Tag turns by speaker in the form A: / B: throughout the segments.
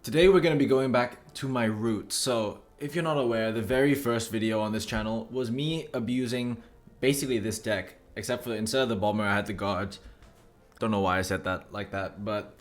A: Today we're going to be going back to my roots. So if you're not aware, the very first video on this channel was me abusing basically this deck, except for instead of the bomber I had the guard. Don't know why I said that like that, but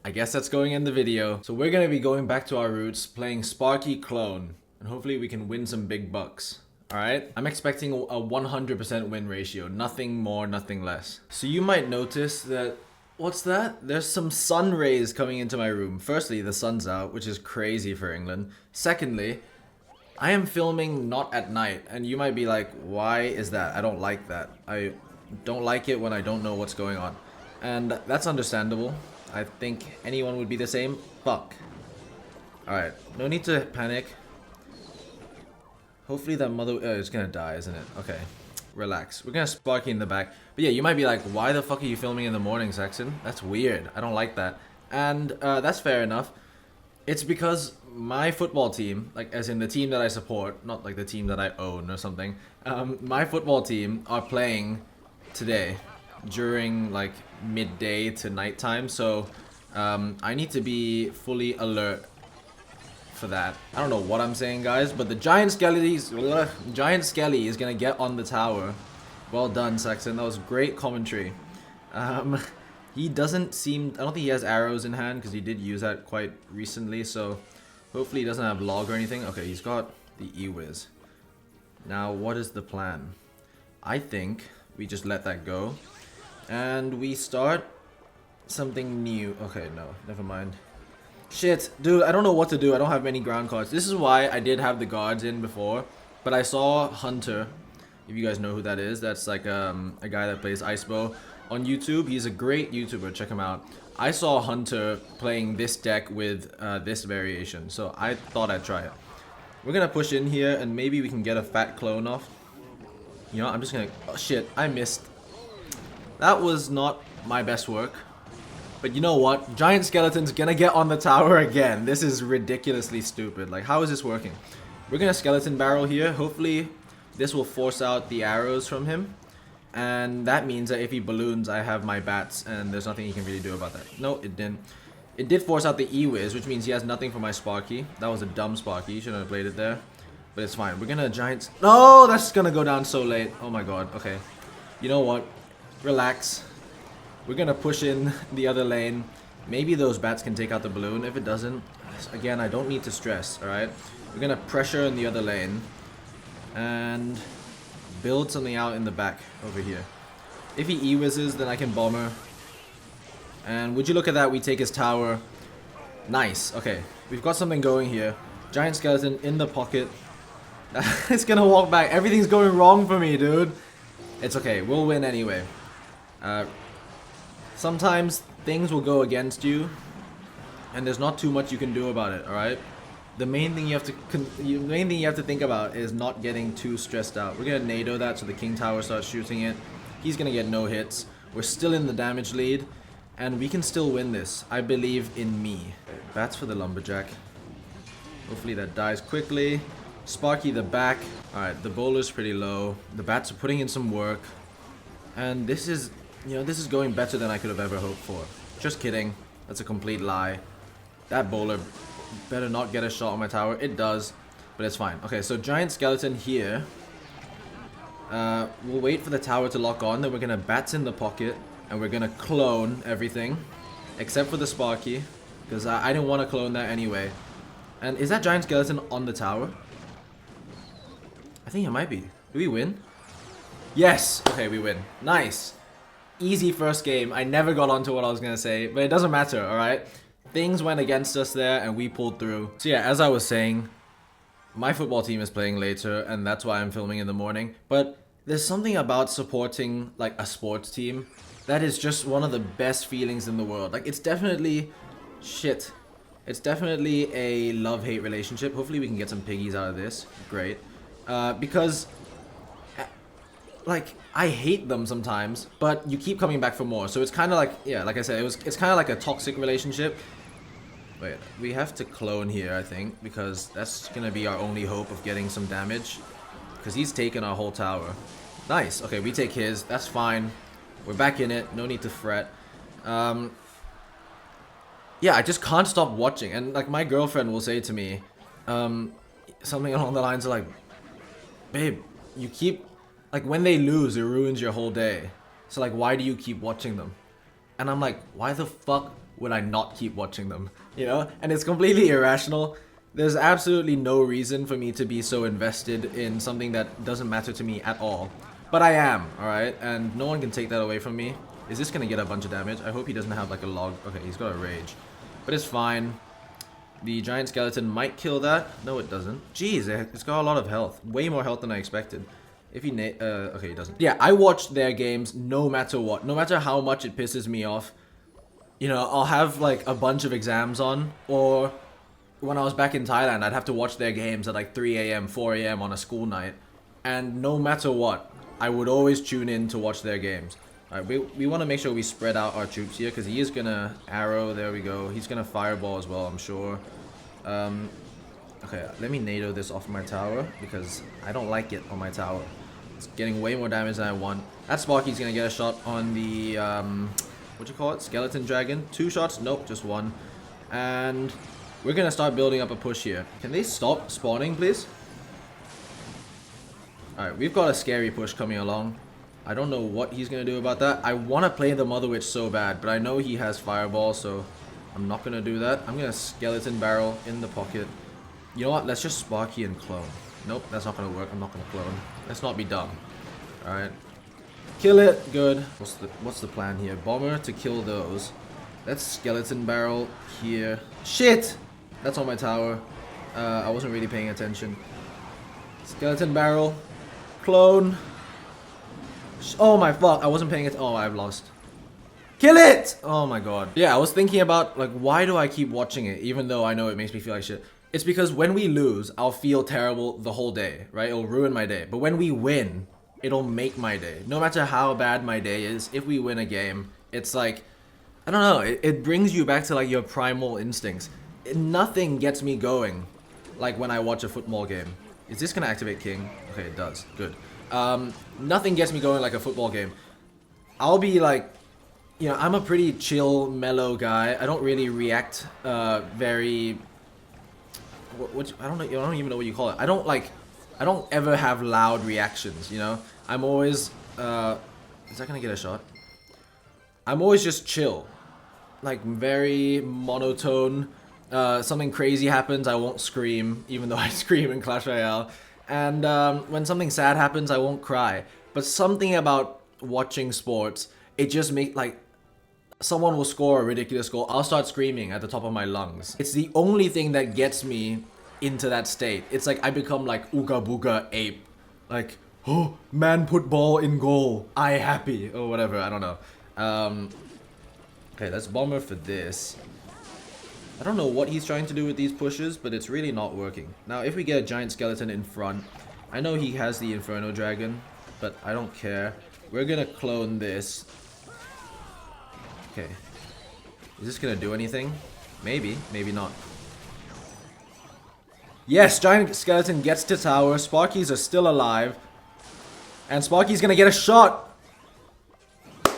A: I guess that's going in the video. So we're going to be going back to our roots, playing Sparky Clone, and hopefully we can win some big bucks. Alright, I'm expecting a 100% win ratio, nothing more, nothing less. So you might notice that, what's that? There's some sun rays coming into my room. Firstly, the sun's out, which is crazy for England. Secondly, I am filming not at night, and you might be like, why is that? I don't like that. I don't like it when I don't know what's going on. And that's understandable. I think anyone would be the same. Fuck. Alright, no need to panic. Hopefully that mother is gonna die, isn't it? Okay, relax. We're gonna Sparky in the back. But yeah, you might be like, why the fuck are you filming in the morning, Saxon? That's weird. I don't like that. And that's fair enough. It's because my football team, like as in the team that I support, not like the team that I own or something. My football team are playing today during like midday to nighttime. So I need to be fully alert for that. I don't know what I'm saying, guys, but the giant skelly is gonna get on the tower. Well done, Saxon. That was great commentary. He doesn't seem, I don't think he has arrows in hand because he did use that quite recently, so hopefully he doesn't have log or anything. Okay, he's got the E-Wiz. Now what is the plan? I think we just let that go and we start something new. Okay, no, never mind. Shit, dude, I don't know what to do. I don't have many ground cards. This is why I did have the guards in before, but I saw Hunter, if you guys know who that is. That's like a guy that plays Icebow on YouTube. He's a great YouTuber, check him out. I saw Hunter playing this deck with this variation, so I thought I'd try it. We're gonna push in here and maybe we can get a fat clone off. You know, I'm just gonna, oh shit, I missed. That was not my best work. But you know what? Giant Skeleton's gonna get on the tower again. This is ridiculously stupid. Like, how is this working? We're gonna skeleton barrel here. Hopefully, this will force out the arrows from him. And that means that if he balloons, I have my bats, and there's nothing he can really do about that. No, it didn't. It did force out the E-Wiz, which means he has nothing for my Sparky. That was a dumb Sparky. Shouldn't have played it there. But it's fine. We're gonna giant... No, that's gonna go down so late. Oh my god. Okay. You know what? Relax. We're gonna push in the other lane. Maybe those bats can take out the balloon. If it doesn't, again, I don't need to stress, alright? We're gonna pressure in the other lane and build something out in the back over here. If he E-Wizzes, then I can bomber. And would you look at that, we take his tower. Nice, okay. We've got something going here. Giant skeleton in the pocket. It's gonna walk back. Everything's going wrong for me, dude. It's okay, we'll win anyway. Sometimes things will go against you, and there's not too much you can do about it. All right. The main thing you have to think about is not getting too stressed out. We're gonna NATO that so the king tower starts shooting it. He's gonna get no hits. We're still in the damage lead, and we can still win this. I believe in me. Bats for the lumberjack. Hopefully that dies quickly. Sparky the back. All right. The bowler's pretty low. The bats are putting in some work, and this is. You know, this is going better than I could have ever hoped for. Just kidding. That's a complete lie. That bowler better not get a shot on my tower. It does, but it's fine. Okay, so giant skeleton here. We'll wait for the tower to lock on. Then we're going to bats in the pocket. And we're going to clone everything. Except for the Sparky. Because I didn't want to clone that anyway. And is that giant skeleton on the tower? I think it might be. Do we win? Yes! Okay, we win. Nice. Easy first game. I never got onto what I was going to say, but it doesn't matter, alright? Things went against us there and we pulled through. So yeah, as I was saying, my football team is playing later and that's why I'm filming in the morning. But there's something about supporting like a sports team that is just one of the best feelings in the world. Like it's definitely shit. It's definitely a love-hate relationship. Hopefully we can get some piggies out of this. Great. Because like I hate them sometimes, but you keep coming back for more. So it's kind of like, yeah, like I said, it's kind of like a toxic relationship. Wait, we have to clone here, I think, because that's gonna be our only hope of getting some damage. Because he's taken our whole tower. Nice. Okay, we take his. That's fine. We're back in it. No need to fret. yeah, I just can't stop watching. And like my girlfriend will say to me, something along the lines of like, babe, you keep, like when they lose, it ruins your whole day. So like, why do you keep watching them? And I'm like, why the fuck would I not keep watching them? You know? And it's completely irrational. There's absolutely no reason for me to be so invested in something that doesn't matter to me at all. But I am, alright? And no one can take that away from me. Is this gonna get a bunch of damage? I hope he doesn't have like a log. Okay, he's got a rage. But it's fine. The giant skeleton might kill that. No, it doesn't. Jeez, it's got a lot of health. Way more health than I expected. If he okay, he doesn't. Yeah, I watch their games no matter what. No matter how much it pisses me off. You know, I'll have like a bunch of exams on. Or when I was back in Thailand, I'd have to watch their games at like 3 a.m., 4 a.m. on a school night. And no matter what, I would always tune in to watch their games. Alright, we want to make sure we spread out our troops here, because he is gonna arrow, there we go. He's gonna fireball as well, I'm sure. Okay, let me NATO this off my tower, because I don't like it on my tower. It's getting way more damage than I want. That Sparky's gonna get a shot on the, what you call it? Skeleton Dragon. 2 shots? Nope, just 1. And we're gonna start building up a push here. Can they stop spawning, please? Alright, we've got a scary push coming along. I don't know what he's going to do about that. I want to play the Mother Witch so bad, but I know he has Fireball, so I'm not going to do that. I'm going to Skeleton Barrel in the pocket. You know what? Let's just Sparky and clone. Nope, that's not going to work. I'm not going to clone. Let's not be dumb. Alright. Kill it. Good. What's the plan here? Bomber to kill those. Let's Skeleton Barrel here. Shit! That's on my tower. I wasn't really paying attention. Skeleton Barrel. Clone. Oh my fuck, I wasn't paying it. Oh, I've lost. Kill it! Oh my god. Yeah, I was thinking about, like, why do I keep watching it, even though I know it makes me feel like shit? It's because when we lose, I'll feel terrible the whole day, right? It'll ruin my day. But when we win, it'll make my day. No matter how bad my day is, if we win a game, it's like, I don't know, it brings you back to, like, your primal instincts. Nothing gets me going, like, when I watch a football game. Is this gonna activate King? Okay, it does. Good. Nothing gets me going like a football game. I'll be like, you know, I'm a pretty chill, mellow guy. I don't really react very. I don't know. I don't even know what you call it. I don't ever have loud reactions. You know, I'm always. Is that gonna get a shot? I'm always just chill, like very monotone. Something crazy happens, I won't scream, even though I scream in Clash Royale. And when something sad happens, I won't cry. But something about watching sports, it just makes, like, someone will score a ridiculous goal, I'll start screaming at the top of my lungs. It's the only thing that gets me into that state. It's like I become like Ooga Booga Ape. Like, oh, man put ball in goal, I happy, or whatever, I don't know. Okay, let's Bomber for this. I don't know what he's trying to do with these pushes, but it's really not working. Now, if we get a giant skeleton in front, I know he has the Inferno Dragon, but I don't care. We're gonna clone this. Okay. Is this gonna do anything? Maybe, maybe not. Yes, giant skeleton gets to tower. Sparkies are still alive. And Sparky's gonna get a shot!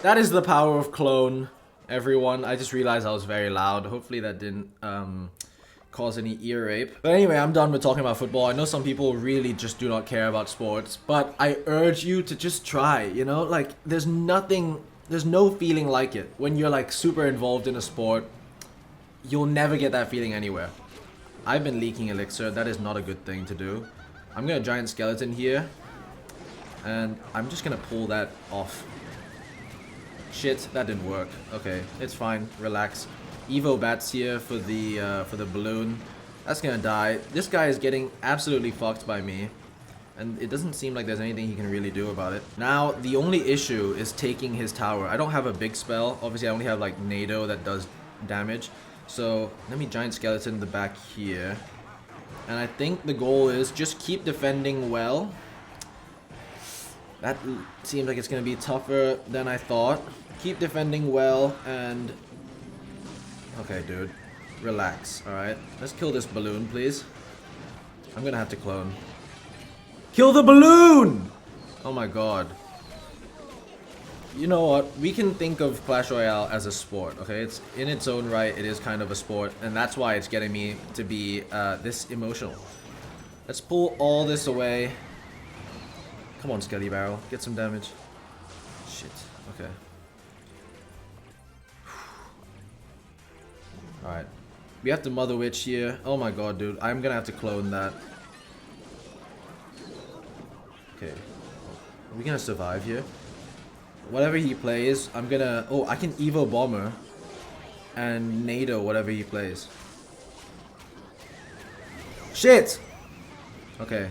A: That is the power of clone. Everyone, I just realized I was very loud. Hopefully that didn't cause any ear rape. But anyway, I'm done with talking about football. I know some people really just do not care about sports, but I urge you to just try, you know? Like, there's no feeling like it. When you're like super involved in a sport, you'll never get that feeling anywhere. I've been leaking elixir. That is not a good thing to do. I'm gonna giant skeleton here, and I'm just gonna pull that off. Shit, that didn't work. Okay, it's fine. Relax. Evo bats here for the balloon. That's gonna die. This guy is getting absolutely fucked by me, and it doesn't seem like there's anything he can really do about it. Now, the only issue is taking his tower. I don't have a big spell. Obviously, I only have like NATO that does damage. So let me giant skeleton the back here, and I think the goal is just keep defending well. That seems like it's gonna be tougher than I thought. Keep defending well and... Okay, dude. Relax, alright? Let's kill this balloon, please. I'm gonna have to clone. Kill the balloon! Oh my god. You know what? We can think of Clash Royale as a sport, okay? It's in its own right, it is kind of a sport, and that's why it's getting me to be this emotional. Let's pull all this away. Come on, Skelly Barrel. Get some damage. Shit. Okay. Alright. We have the Mother Witch here. Oh my god, dude. I'm gonna have to clone that. Okay. Are we gonna survive here? Whatever he plays, I'm gonna... Oh, I can Evo Bomber. And NATO whatever he plays. Shit! Okay.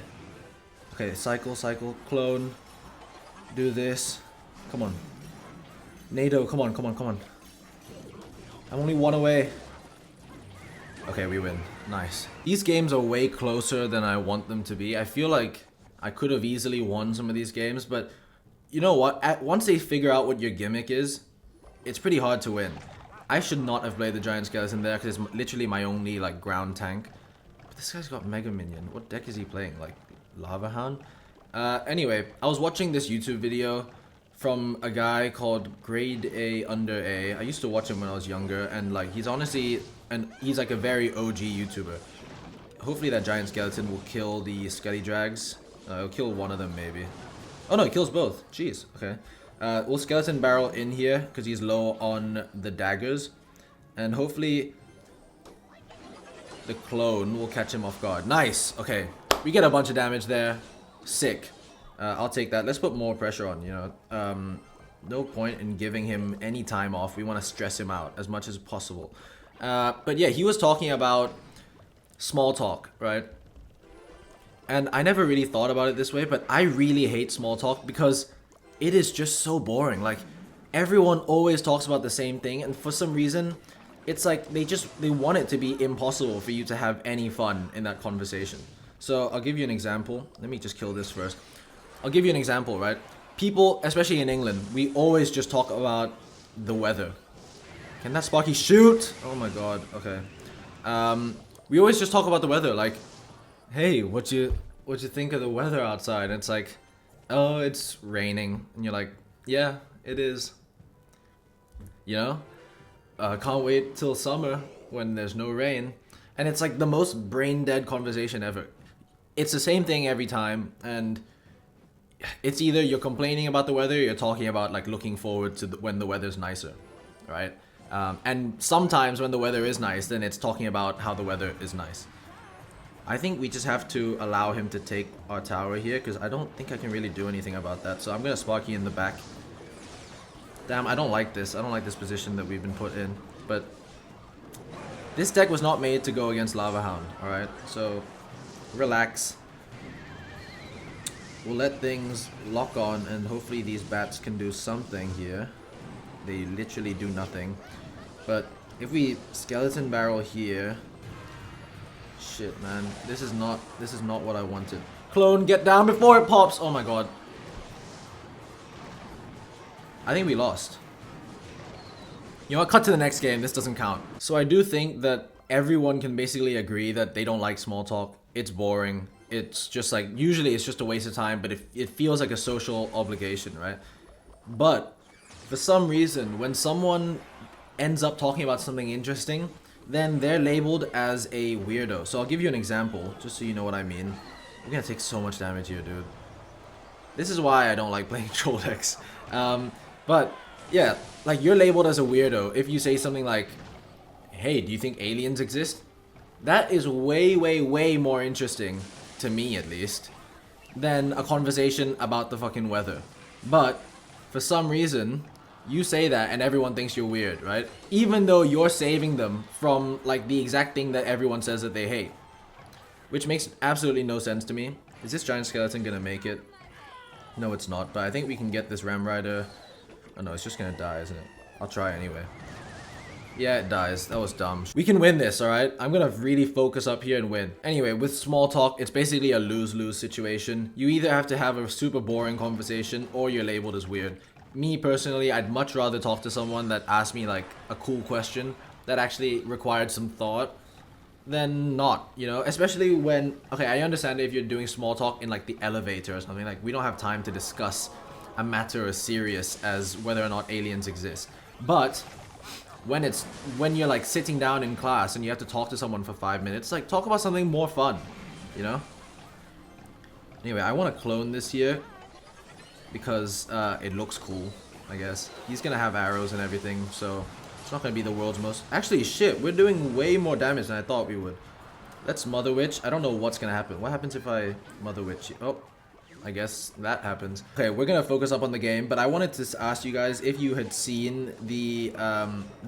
A: Okay, cycle, clone. Do this. Come on. NATO, come on. I'm only one away. Okay, we win. Nice. These games are way closer than I want them to be. I feel like I could have easily won some of these games, but you know what? Once they figure out what your gimmick is, it's pretty hard to win. I should not have played the Giant Skeleton there because it's literally my only like ground tank. But this guy's got Mega Minion. What deck is he playing? Like Lava Hound? Anyway, I was watching this YouTube video from a guy called Grade A Under A. I used to watch him when I was younger, and like he's honestly, and he's like a very OG YouTuber. Hopefully that Giant Skeleton will kill the Skelly Drags. It'll kill one of them maybe. Oh no, it kills both. Jeez. Okay. We'll Skeleton Barrel in here because he's low on the daggers, and hopefully the clone will catch him off guard. Nice. Okay, we get a bunch of damage there. Sick. I'll take that. Let's put more pressure on, you know. No point in giving him any time off. We want to stress him out as much as possible. But yeah, he was talking about small talk, right? And I never really thought about it this way, but I really hate small talk because it is just so boring. Like, everyone always talks about the same thing, and for some reason, it's like they want it to be impossible for you to have any fun in that conversation. So I'll give you an example. Let me just kill this first. I'll give you an example, right? People, especially in England, we always just talk about the weather. Can that Sparky shoot? Oh my god, okay. We always just talk about the weather, like, hey, what you think of the weather outside? And it's like, oh, it's raining. And you're like, yeah, it is. You know? Can't wait till summer when there's no rain. And it's like the most brain-dead conversation ever. It's the same thing every time, and it's either you're complaining about the weather or you're talking about like looking forward to when the weather's nicer, right? And sometimes when the weather is nice, then it's talking about how the weather is nice. I think we just have to allow him to take our tower here because I don't think I can really do anything about that. So I'm going to Sparky in the back. Damn, I don't like this. I don't like this position that we've been put in. But this deck was not made to go against Lava Hound, alright? So relax. We'll let things lock on and hopefully these bats can do something here. They literally do nothing. But if we Skeleton Barrel here... Shit, man. This is not what I wanted. Clone, get down before it pops! Oh my god. I think we lost. You know what? Cut to the next game. This doesn't count. So I do think that everyone can basically agree that they don't like small talk. It's boring. It's just like, usually it's just a waste of time, but it feels like a social obligation, right? But for some reason, when someone ends up talking about something interesting, then they're labeled as a weirdo. So I'll give you an example, just so you know what I mean. We're gonna take so much damage here, dude. This is why I don't like playing troll decks. But yeah, like you're labeled as a weirdo if you say something like, hey, do you think aliens exist? That is way, way, way more interesting, to me at least, than a conversation about the fucking weather. But for some reason, you say that and everyone thinks you're weird, right? Even though you're saving them from like the exact thing that everyone says that they hate. Which makes absolutely no sense to me. Is this Giant Skeleton gonna make it? No, it's not, but I think we can get this Ram Rider. Oh no, it's just gonna die, isn't it? I'll try anyway. Yeah, it dies. That was dumb. We can win this, alright? I'm gonna really focus up here and win. Anyway, with small talk, it's basically a lose-lose situation. You either have to have a super boring conversation or you're labeled as weird. Me, personally, I'd much rather talk to someone that asked me, like, a cool question that actually required some thought than not, you know? Especially when... Okay, I understand if you're doing small talk in, like, the elevator or something. Like, we don't have time to discuss a matter as serious as whether or not aliens exist. But when you're like sitting down in class and you have to talk to someone for 5 minutes, like talk about something more fun, you know? Anyway, I want to clone this here because it looks cool, I guess. He's gonna have arrows and everything, so it's not gonna be the world's most... Actually, shit, we're doing way more damage than I thought we would. Let's Mother Witch. I don't know what's gonna happen. What happens if I Mother Witch? Oh, I guess that happens. Okay, we're gonna focus up on the game, but I wanted to ask you guys if you had seen the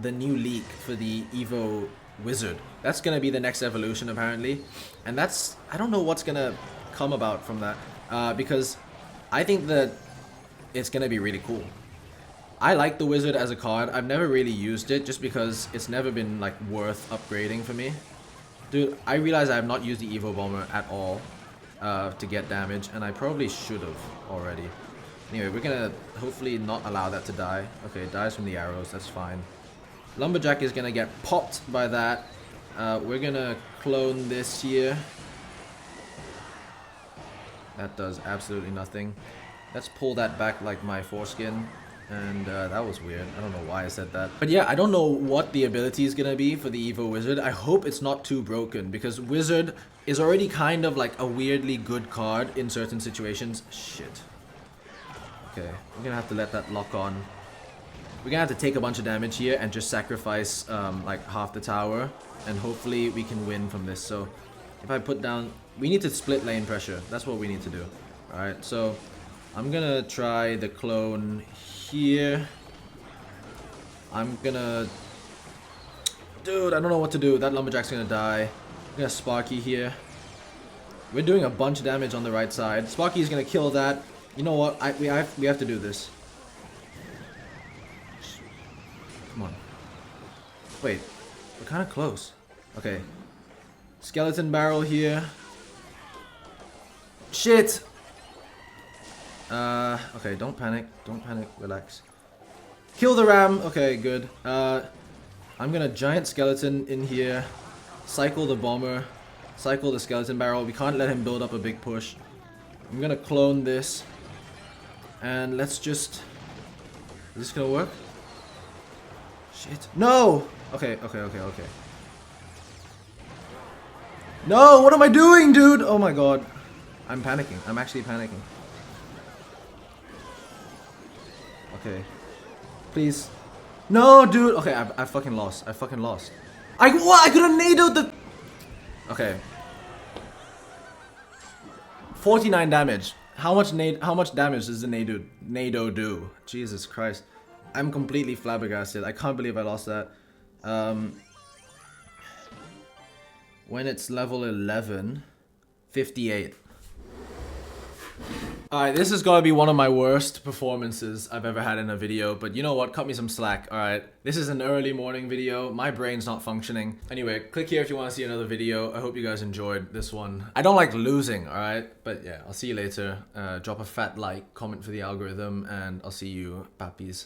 A: new leak for the Evo Wizard. That's gonna be the next evolution, apparently. And that's... I don't know what's gonna come about from that. Because I think that it's gonna be really cool. I like the Wizard as a card. I've never really used it just because it's never been like worth upgrading for me. Dude, I realize I have not used the Evo Bomber at all to get damage, and I probably should have already. Anyway, we're gonna hopefully not allow that to die. Okay, it dies from the arrows, that's fine. Lumberjack is gonna get popped by that. We're gonna clone this here. That does absolutely nothing. Let's pull that back like my foreskin. And that was weird. I don't know why I said that. But yeah, I don't know what the ability is gonna be for the Evo Wizard. I hope it's not too broken, because Wizard is already kind of like a weirdly good card in certain situations. Shit. Okay, we're gonna have to let that lock on. We're gonna have to take a bunch of damage here and just sacrifice like half the tower. And hopefully we can win from this. So if I put down... We need to split lane pressure. That's what we need to do. Alright, so I'm gonna try the clone here. I'm gonna... Dude, I don't know what to do. That Lumberjack's gonna die. I'm gonna Sparky here. We're doing a bunch of damage on the right side. Sparky's gonna kill that. You know what? We have to do this. Come on. Wait. We're kind of close. Okay. Skeleton barrel here. Shit! Okay, don't panic. Don't panic. Relax. Kill the ram. Okay, good. I'm gonna giant skeleton in here. Cycle the bomber. Cycle the skeleton barrel. We can't let him build up a big push. I'm gonna clone this. And let's just... Is this gonna work? Shit. No! Okay. No! What am I doing, dude? Oh my god. I'm panicking. I'm actually panicking. Okay. Please. No, dude. Okay, I fucking lost. I fucking lost. What? I could have nadoed the... Okay. 49 damage. How much damage does the nado do? Jesus Christ. I'm completely flabbergasted. I can't believe I lost that. When it's level 11, 58. Alright, this is gonna be one of my worst performances I've ever had in a video, but you know what? Cut me some slack, alright? This is an early morning video. My brain's not functioning. Anyway, click here if you want to see another video. I hope you guys enjoyed this one. I don't like losing, alright? But yeah, I'll see you later. Drop a fat like, comment for the algorithm, and I'll see you, pappies.